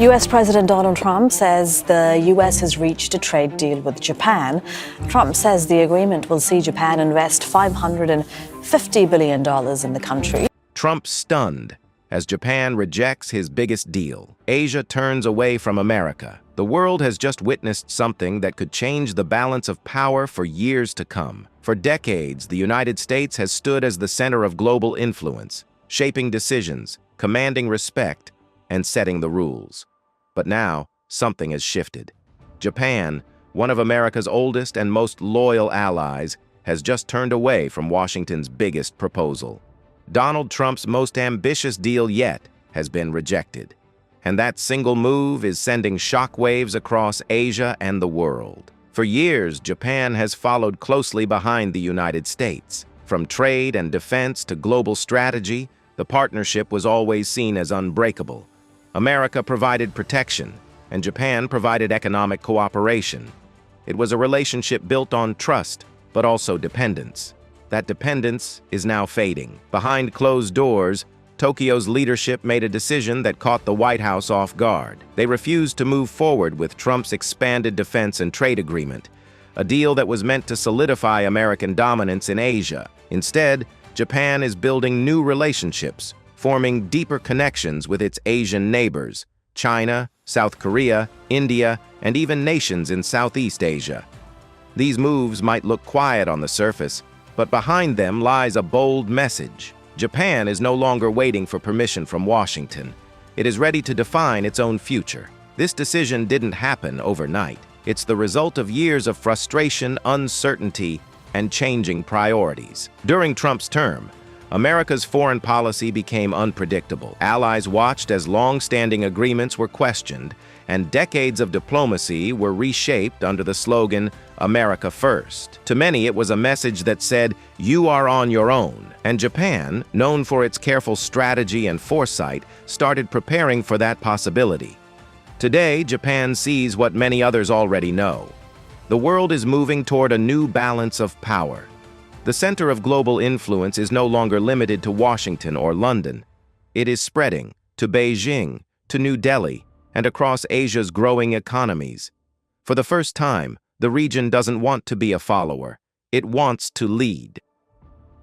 US President Donald Trump says the US has reached a trade deal with Japan. Trump says the agreement will see Japan invest $550 billion in the country. Trump stunned as Japan rejects his biggest deal. Asia turns away from America. The world has just witnessed something that could change the balance of power for years to come. For decades, the United States has stood as the center of global influence, shaping decisions, commanding respect, and setting the rules. But now, something has shifted. Japan, one of America's oldest and most loyal allies, has just turned away from Washington's biggest proposal. Donald Trump's most ambitious deal yet has been rejected. And that single move is sending shockwaves across Asia and the world. For years, Japan has followed closely behind the United States. From trade and defense to global strategy, the partnership was always seen as unbreakable. America provided protection, and Japan provided economic cooperation. It was a relationship built on trust, but also dependence. That dependence is now fading. Behind closed doors, Tokyo's leadership made a decision that caught the White House off guard. They refused to move forward with Trump's expanded defense and trade agreement, a deal that was meant to solidify American dominance in Asia. Instead, Japan is building new relationships, forming deeper connections with its Asian neighbors, China, South Korea, India, and even nations in Southeast Asia. These moves might look quiet on the surface, but behind them lies a bold message. Japan is no longer waiting for permission from Washington. It is ready to define its own future. This decision didn't happen overnight. It's the result of years of frustration, uncertainty, and changing priorities. During Trump's term, America's foreign policy became unpredictable. Allies watched as long-standing agreements were questioned, and decades of diplomacy were reshaped under the slogan, "America First." To many, it was a message that said, "You are on your own." And Japan, known for its careful strategy and foresight, started preparing for that possibility. Today, Japan sees what many others already know. The world is moving toward a new balance of power. The center of global influence is no longer limited to Washington or London. It is spreading to Beijing, to New Delhi, and across Asia's growing economies. For the first time, the region doesn't want to be a follower. It wants to lead.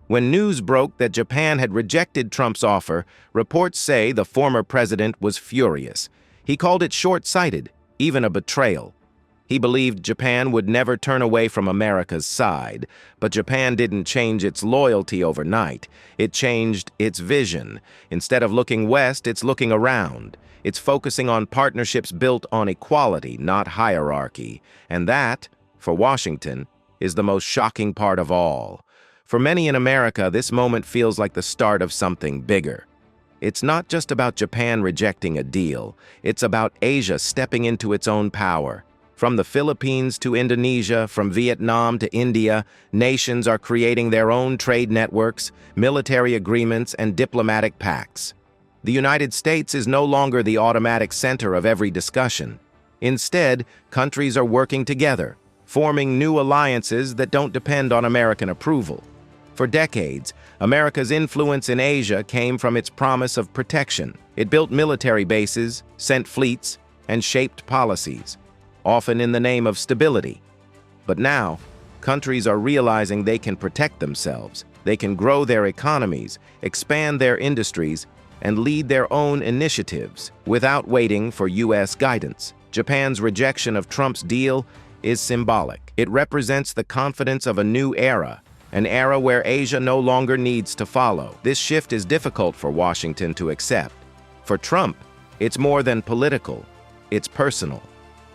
When news broke that Japan had rejected Trump's offer, reports say the former president was furious. He called it short-sighted, even a betrayal. He believed Japan would never turn away from America's side, but Japan didn't change its loyalty overnight. It changed its vision. Instead of looking west, it's looking around. It's focusing on partnerships built on equality, not hierarchy. And that, for Washington, is the most shocking part of all. For many in America, this moment feels like the start of something bigger. It's not just about Japan rejecting a deal. It's about Asia stepping into its own power. From the Philippines to Indonesia, from Vietnam to India, nations are creating their own trade networks, military agreements, and diplomatic pacts. The United States is no longer the automatic center of every discussion. Instead, countries are working together, forming new alliances that don't depend on American approval. For decades, America's influence in Asia came from its promise of protection. It built military bases, sent fleets, and shaped policies, often in the name of stability. But now, countries are realizing they can protect themselves. They can grow their economies, expand their industries, and lead their own initiatives without waiting for U.S. guidance. Japan's rejection of Trump's deal is symbolic. It represents the confidence of a new era, an era where Asia no longer needs to follow. This shift is difficult for Washington to accept. For Trump, it's more than political, it's personal.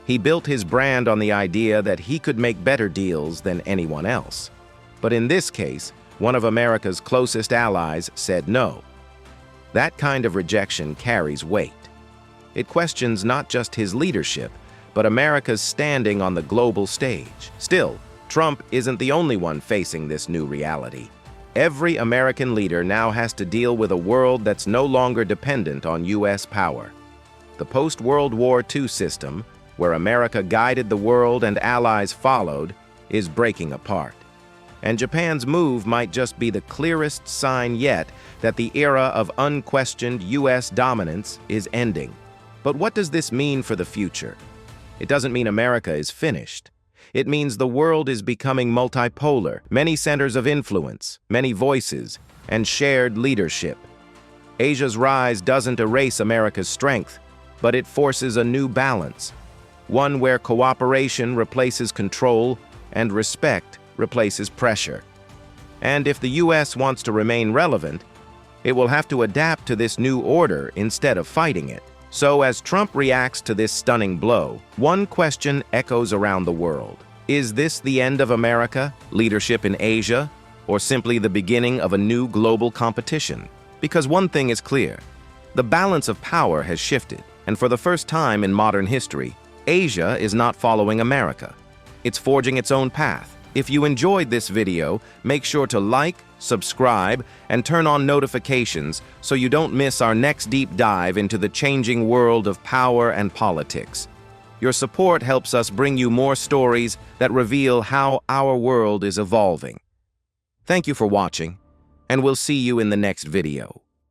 He built his brand on the idea that he could make better deals than anyone else. But in this case, one of America's closest allies said no. That kind of rejection carries weight. It questions not just his leadership, but America's standing on the global stage. Still, Trump isn't the only one facing this new reality. Every American leader now has to deal with a world that's no longer dependent on U.S. power. The post-World War II system, where America guided the world and allies followed, is breaking apart. And Japan's move might just be the clearest sign yet that the era of unquestioned U.S. dominance is ending. But what does this mean for the future? It doesn't mean America is finished. It means the world is becoming multipolar, many centers of influence, many voices, and shared leadership. Asia's rise doesn't erase America's strength, but it forces a new balance, one where cooperation replaces control and respect replaces pressure. And if the U.S. wants to remain relevant, it will have to adapt to this new order instead of fighting it. So as Trump reacts to this stunning blow, one question echoes around the world. Is this the end of America, leadership in Asia, or simply the beginning of a new global competition? Because one thing is clear, the balance of power has shifted, and for the first time in modern history, Asia is not following America. It's forging its own path. If you enjoyed this video, make sure to like, subscribe, and turn on notifications so you don't miss our next deep dive into the changing world of power and politics. Your support helps us bring you more stories that reveal how our world is evolving. Thank you for watching, and we'll see you in the next video.